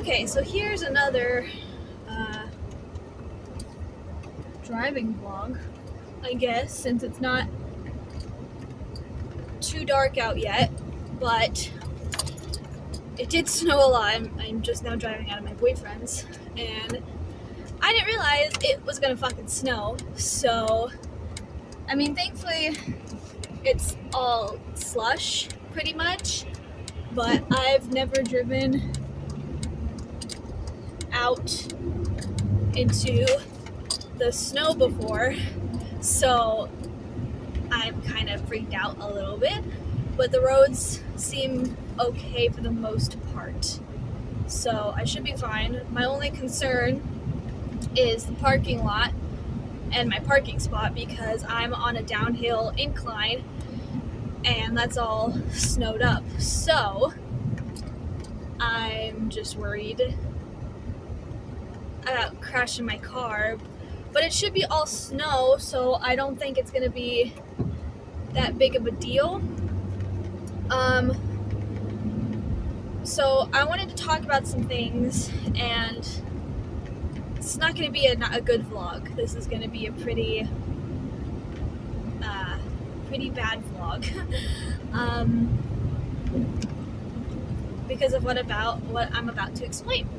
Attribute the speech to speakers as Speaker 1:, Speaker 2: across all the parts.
Speaker 1: Okay, so here's another driving vlog, I guess, since it's not too dark out yet, but it did snow a lot. I'm just now driving out of my boyfriend's, and I didn't realize it was gonna fucking snow, so, I mean, thankfully, it's all slush, pretty much, but I've never driven out into the snow before, so I'm kind of freaked out a little bit, but the roads seem okay for the most part, so I should be fine. My only concern is the parking lot and my parking spot, because I'm on a downhill incline and that's all snowed up, so I'm just worried about crashing my car. But it should be all snow, so I don't think it's gonna be that big of a deal. So I wanted to talk about some things, and it's not gonna be a good vlog. This is gonna be a pretty bad vlog, because of what I'm about to explain.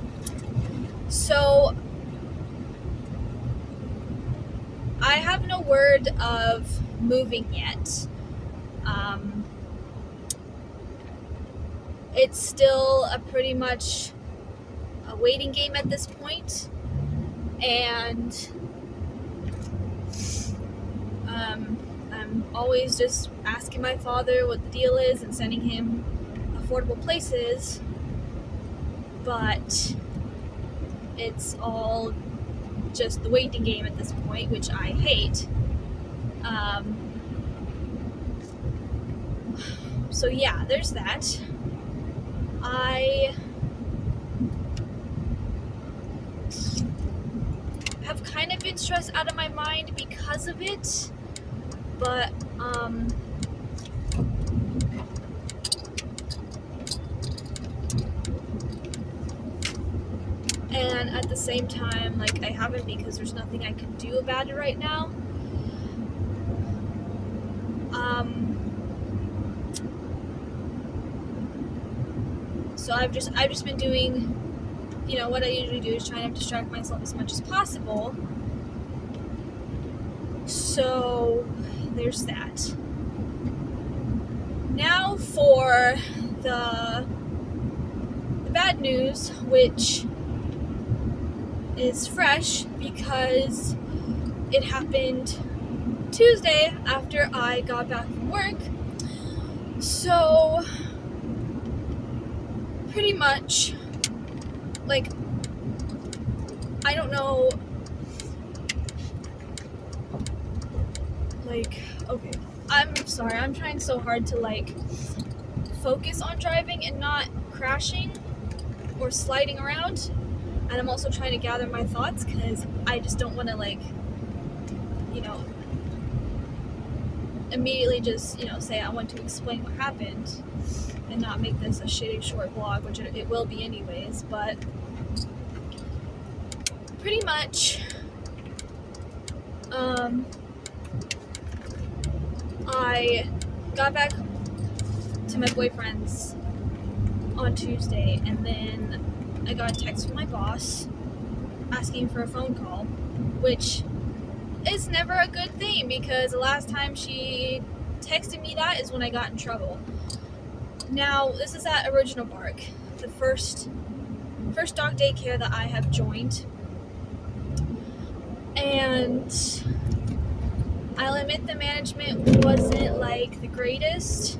Speaker 1: So I have no word of moving yet. It's still pretty much a waiting game at this point, and I'm always just asking my father what the deal is and sending him affordable places, but it's all just the waiting game at this point, which I hate. So yeah, there's that. I have kind of been stressed out of my mind because of it, but and at the same time, like, I haven't, because there's nothing I can do about it right now. So I've just been doing, what I usually do, is trying to distract myself as much as possible. So there's that. Now for the bad news, which is fresh because it happened Tuesday after I got back from work. So pretty much, like, I don't know, like, okay, I'm sorry, I'm trying so hard to, like, focus on driving and not crashing or sliding around, and I'm also trying to gather my thoughts, because I just don't want to, like, immediately just, say I want to explain what happened and not make this a shitty short vlog, which it will be anyways. But pretty much, I got back to my boyfriend's on Tuesday, and then I got a text from my boss asking for a phone call, which is never a good thing, because the last time she texted me that is when I got in trouble. Now, this is at Original Bark, the first dog daycare that I have joined, and I'll admit the management wasn't, like, the greatest.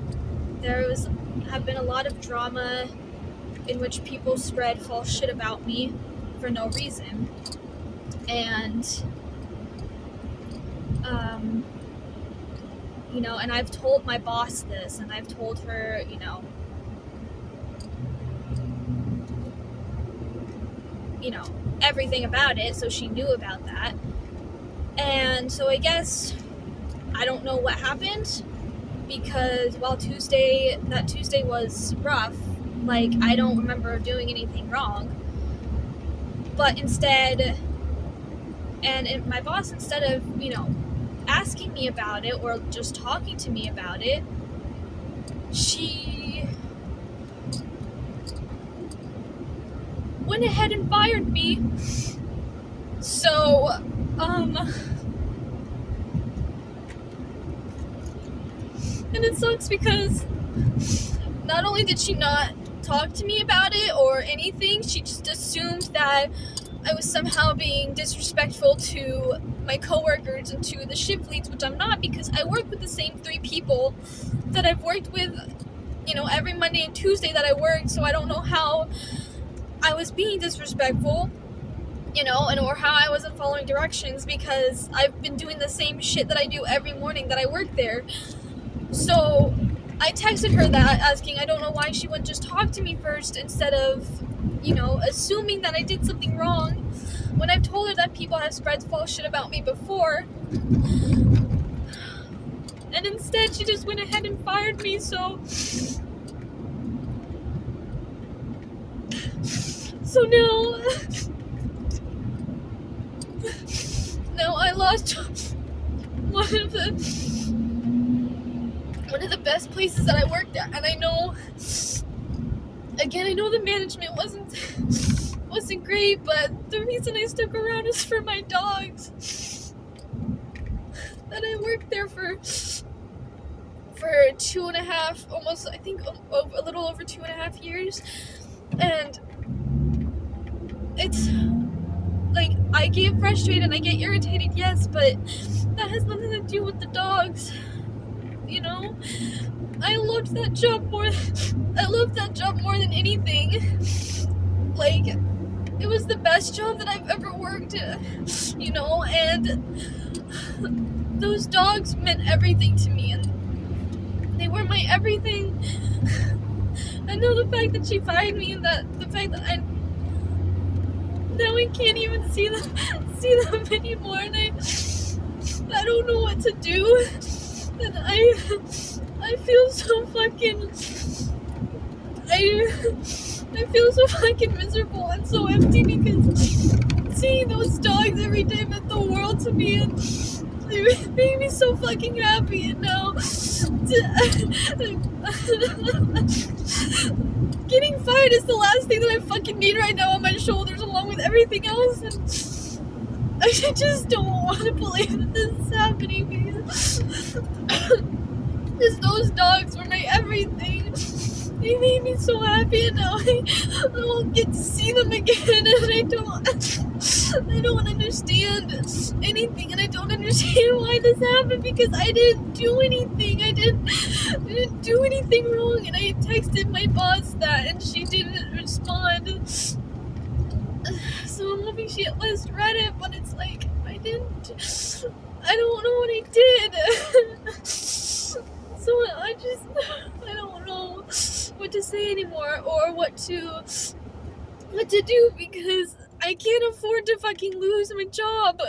Speaker 1: There have been a lot of drama in which people spread false shit about me for no reason, and and I've told my boss this, and I've told her, everything about it, so she knew about that. And so I guess I don't know what happened, because while that Tuesday was rough, like, I don't remember doing anything wrong. But instead, my boss, instead of, asking me about it or just talking to me about it, she went ahead and fired me. So, and it sucks because not only did she not talk to me about it or anything, she just assumed that I was somehow being disrespectful to my coworkers and to the shift leads, which I'm not, because I work with the same 3 people that I've worked with, every Monday and Tuesday that I worked, so I don't know how I was being disrespectful, or how I wasn't following directions, because I've been doing the same shit that I do every morning that I work there. So I texted her that, asking, I don't know why she wouldn't just talk to me first instead of, assuming that I did something wrong, when I've told her that people have spread false shit about me before. And instead, she just went ahead and fired me, so now I lost one of the best places that I worked at, and I know the management wasn't great, but the reason I stuck around is for my dogs. That I worked there for 2.5, almost, I think, a little over 2.5 years, and it's like, I get frustrated, I get irritated, yes, but that has nothing to do with the dogs. I loved that job more than anything. Like, it was the best job that I've ever worked, and those dogs meant everything to me, and they were my everything. I know the fact that she fired me, and the fact that now I can't even see them anymore, and I don't know what to do, and I feel so fucking I feel so fucking miserable and so empty, because seeing those dogs every day meant the world to me, and it made me so fucking happy. And now getting fired is the last thing that I fucking need right now on my shoulders, along with everything else, and I just don't want to believe that this is happening, because those dogs were my everything. They made me so happy, and now I won't get to see them again, and I don't understand anything, and I don't understand why this happened, because I didn't do anything. I didn't do anything wrong, and I texted my boss that, and she didn't respond. So I'm hoping she at least read it, but it's like, I don't know what I did. So I don't know what to say anymore, or what to do, because I can't afford to fucking lose my job,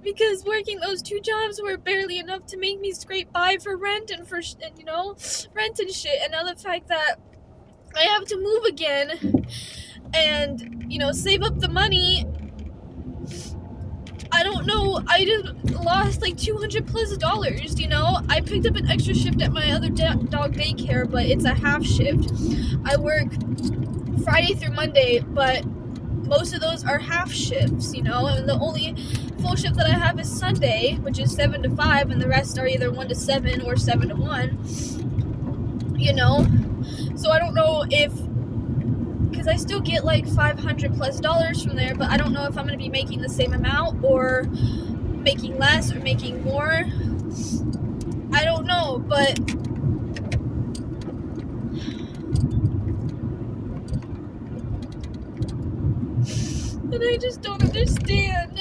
Speaker 1: because working those 2 jobs were barely enough to make me scrape by for rent and rent and shit, and now the fact that I have to move again and save up the money. I don't know, I just lost like $200+. I picked up an extra shift at my other dog daycare, but it's a half shift. I work Friday through Monday, but most of those are half shifts, and the only full shift that I have is Sunday, which is 7 to 5, and the rest are either 1 to 7 or 7 to 1, so I don't know if, because I still get like $500+ from there, but I don't know if I'm going to be making the same amount, or making less, or making more. I don't know, but and I just don't understand.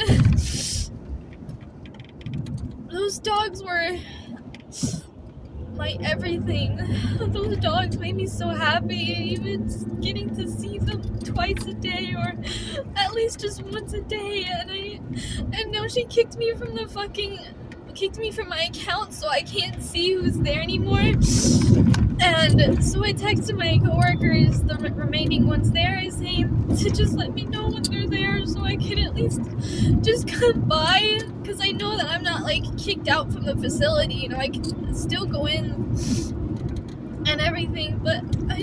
Speaker 1: Those dogs were my everything. Those dogs made me so happy, even getting to see them twice a day, or at least just once a day, and now she kicked me from my account, so I can't see who's there anymore, and And so I texted my coworkers, the remaining ones there, saying to just let me know when they're there so I can at least just come by, because I know that I'm not like kicked out from the facility, you know, I can still go in and everything, but I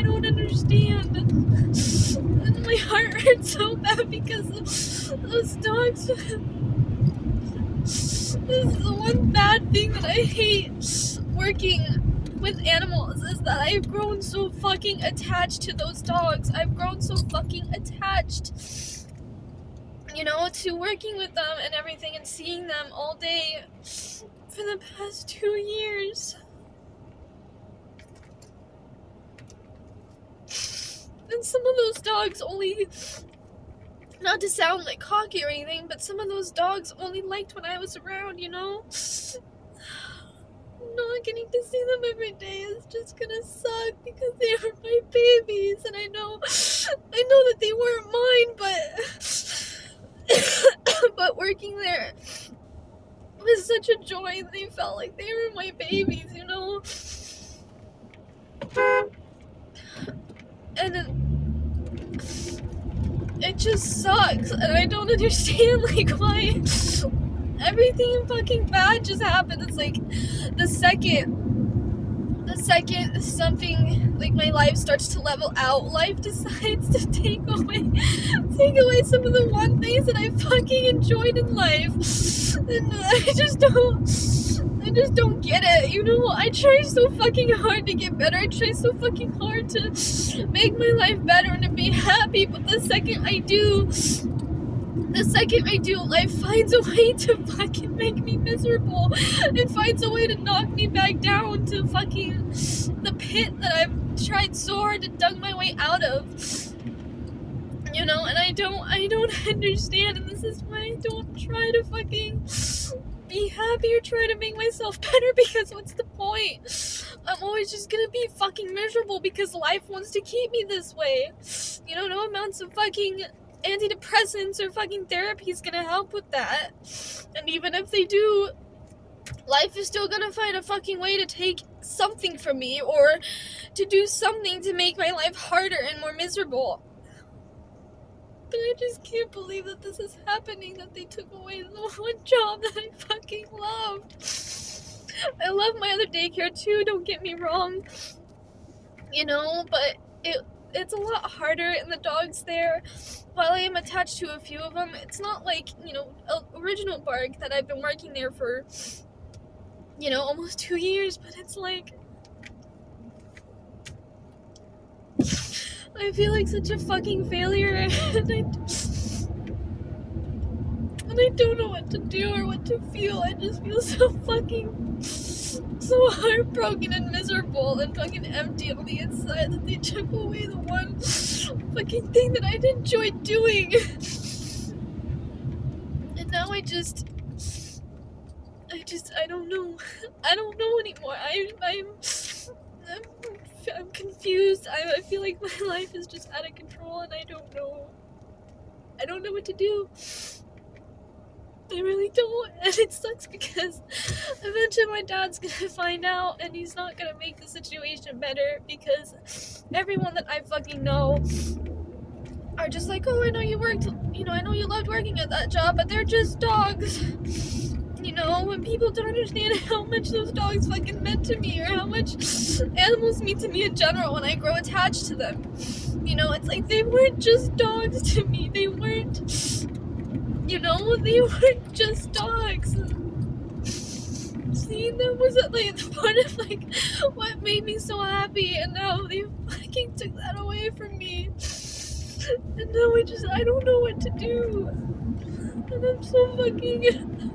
Speaker 1: don't understand. And my heart hurts so bad because those dogs. This is the one bad thing that I hate working with animals, is that I've grown so fucking attached to those dogs. I've grown so fucking attached, you know, to working with them and everything and seeing them all day for the past 2 years. And some of those dogs only, not to sound like cocky or anything, but some of those dogs only liked when I was around, you know? Not getting to see them every day is just gonna suck because they were my babies, and I know that they weren't mine, but working there was such a joy. They felt like they were my babies, you know? And it just sucks, and I don't understand like why everything fucking bad just happened. It's like the second something like my life starts to level out, life decides to take away some of the one things that I fucking enjoyed in life. And I just don't get it, you know? I try so fucking hard to get better. I try so fucking hard to make my life better and to be happy, but the second I do, life finds a way to fucking make me miserable. It finds a way to knock me back down to fucking the pit that I've tried so hard to dug my way out of. You know, and I don't understand, and this is why I don't try to fucking be happy or try to make myself better, because what's the point? I'm always just gonna be fucking miserable because life wants to keep me this way. You know, no amounts of fucking antidepressants or fucking therapy is gonna help with that. And even if they do, life is still gonna find a fucking way to take something from me or to do something to make my life harder and more miserable. But I just can't believe that this is happening, that they took away the one job that I fucking loved. I love my other daycare too, don't get me wrong, you know, but it's a lot harder, and the dogs there, while I am attached to a few of them, it's not like, you know, Original Bark that I've been working there for, you know, almost 2 years, but it's like, I feel like such a fucking failure, and I don't know what to do or what to feel. I just feel so heartbroken and miserable and fucking empty on the inside that they took away the one fucking thing that I'd enjoy doing. And now I don't know. I don't know anymore. I'm confused. I feel like my life is just out of control, and I don't know what to do. I really don't, and it sucks because eventually my dad's gonna find out, and he's not gonna make the situation better, because everyone that I fucking know are just like, oh, I know you loved working at that job, but they're just dogs. You know, when people don't understand how much those dogs fucking meant to me, or how much animals mean to me in general when I grow attached to them. You know, it's like they weren't just dogs to me. They weren't, you know, they weren't just dogs. Seeing them was like the part of like what made me so happy, and now they fucking took that away from me. And now I don't know what to do. And I'm so fucking...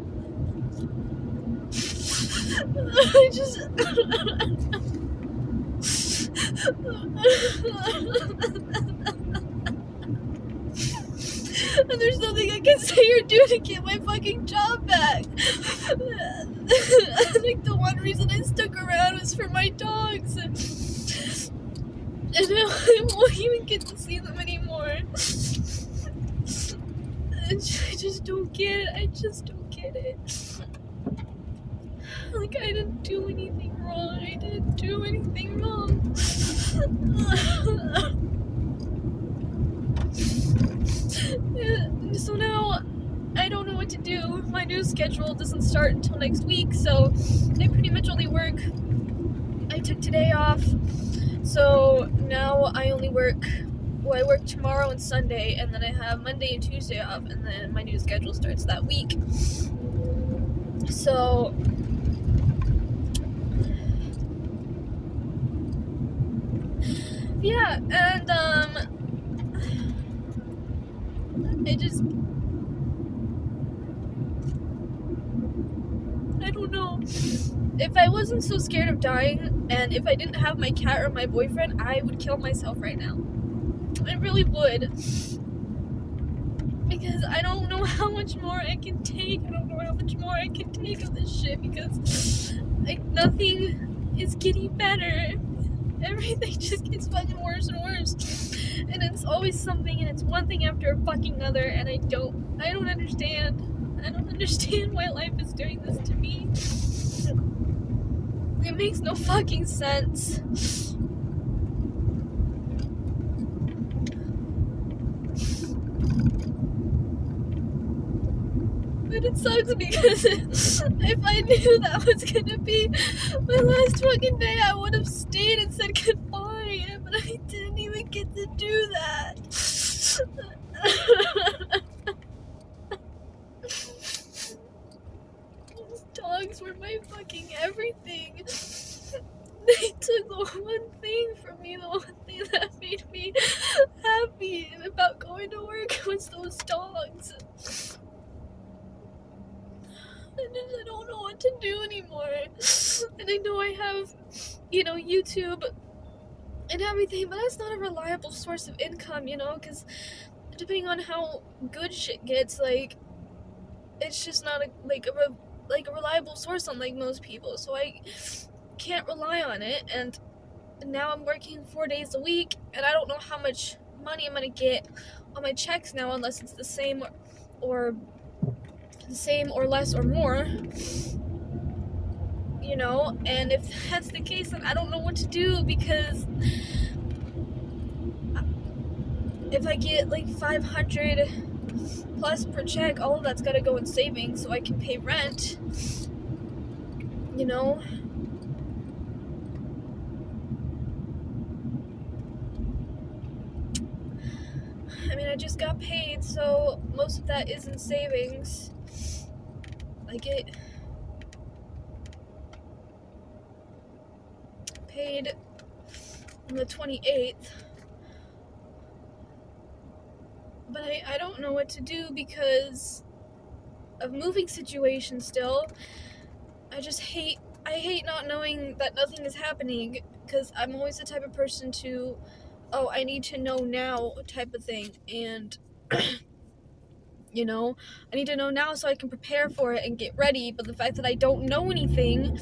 Speaker 1: And there's nothing I can say or do to get my fucking job back. I think the one reason I stuck around was for my dogs. And now I won't even get to see them anymore. I just don't get it. Like, I didn't do anything wrong. I didn't do anything wrong. So now, I don't know what to do. My new schedule doesn't start until next week, so I pretty much only work. I took today off, so now I only work. Well, I work tomorrow and Sunday, and then I have Monday and Tuesday off, and then my new schedule starts that week. So, yeah, and, I don't know. If I wasn't so scared of dying, and if I didn't have my cat or my boyfriend, I would kill myself right now. I really would. Because I don't know how much more I can take. I don't know how much more I can take of this shit, because nothing is getting better. Everything just gets fucking worse and worse. And it's always something, and it's one thing after a fucking another, and I don't understand. I don't understand why life is doing this to me. It makes no fucking sense. But it sucks because if I knew that was gonna be my last fucking day, I would have stayed and said goodbye. But I didn't even get to do that. These dogs were my fucking everything. They took the one thing from me, the one thing that made me happy about going to work was those dogs. I don't know what to do anymore. And I know I have, YouTube and everything, but that's not a reliable source of income, because depending on how good shit gets, it's just not a reliable source on most people. So I can't rely on it, and now I'm working 4 days a week, and I don't know how much money I'm gonna get on my checks now, unless it's the same or less or more, and if that's the case, then I don't know what to do, because if I get 500 plus per check, all of that's gotta go in savings so I can pay rent, I mean, I just got paid, so most of that is in savings. I get paid on the 28th, but I don't know what to do because of moving situation still. I hate not knowing that nothing is happening, because I'm always the type of person to, I need to know now type of thing, and I need to know now so I can prepare for it and get ready. But the fact that I don't know anything,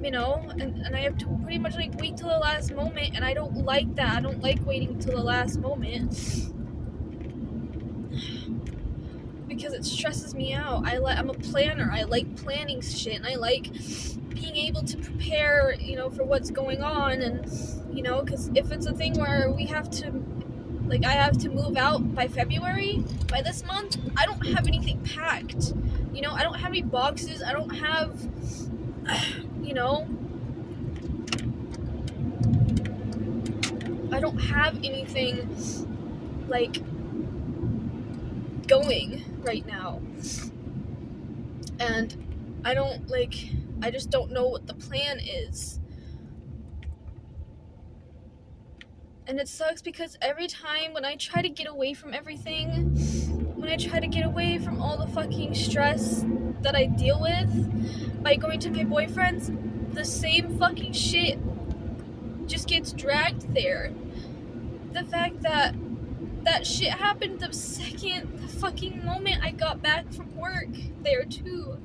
Speaker 1: and I have to pretty much wait till the last moment, and I don't like that. I don't like waiting till the last moment, because it stresses me out. I'm a planner. I like planning shit, and I like being able to prepare, for what's going on, and because if it's a thing where we have to, I have to move out by February, by this month, I don't have anything packed. I don't have any boxes. I don't have, I don't have anything, going right now. And I just don't know what the plan is. And it sucks because every time when I try to get away from everything, when I try to get away from all the fucking stress that I deal with by going to my boyfriend's, the same fucking shit just gets dragged there. The fact that shit happened the fucking moment I got back from work there too.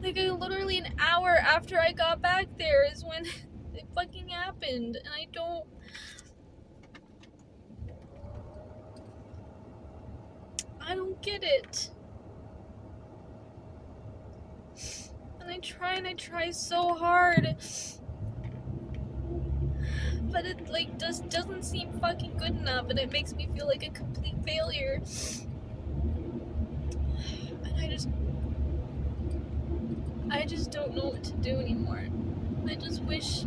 Speaker 1: Literally an hour after I got back there is when it fucking happened, and I don't get it. And and I try so hard. But it like doesn't seem fucking good enough, and it makes me feel like a complete failure. And I just don't know what to do anymore. I just wish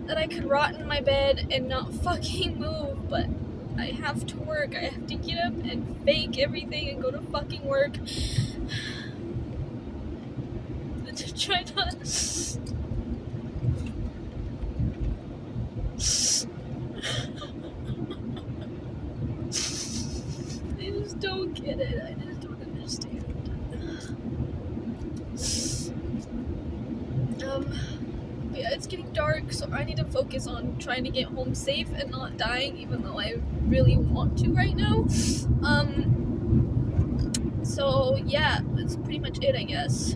Speaker 1: that I could rot in my bed and not fucking move, but I have to work. I have to get up and fake everything and go to fucking work. To try not. I just don't get it. I just don't understand. Yeah, it's getting dark, so I need to focus on trying to get home safe and not dying, even though I really want to right now. So yeah, that's pretty much it, I guess.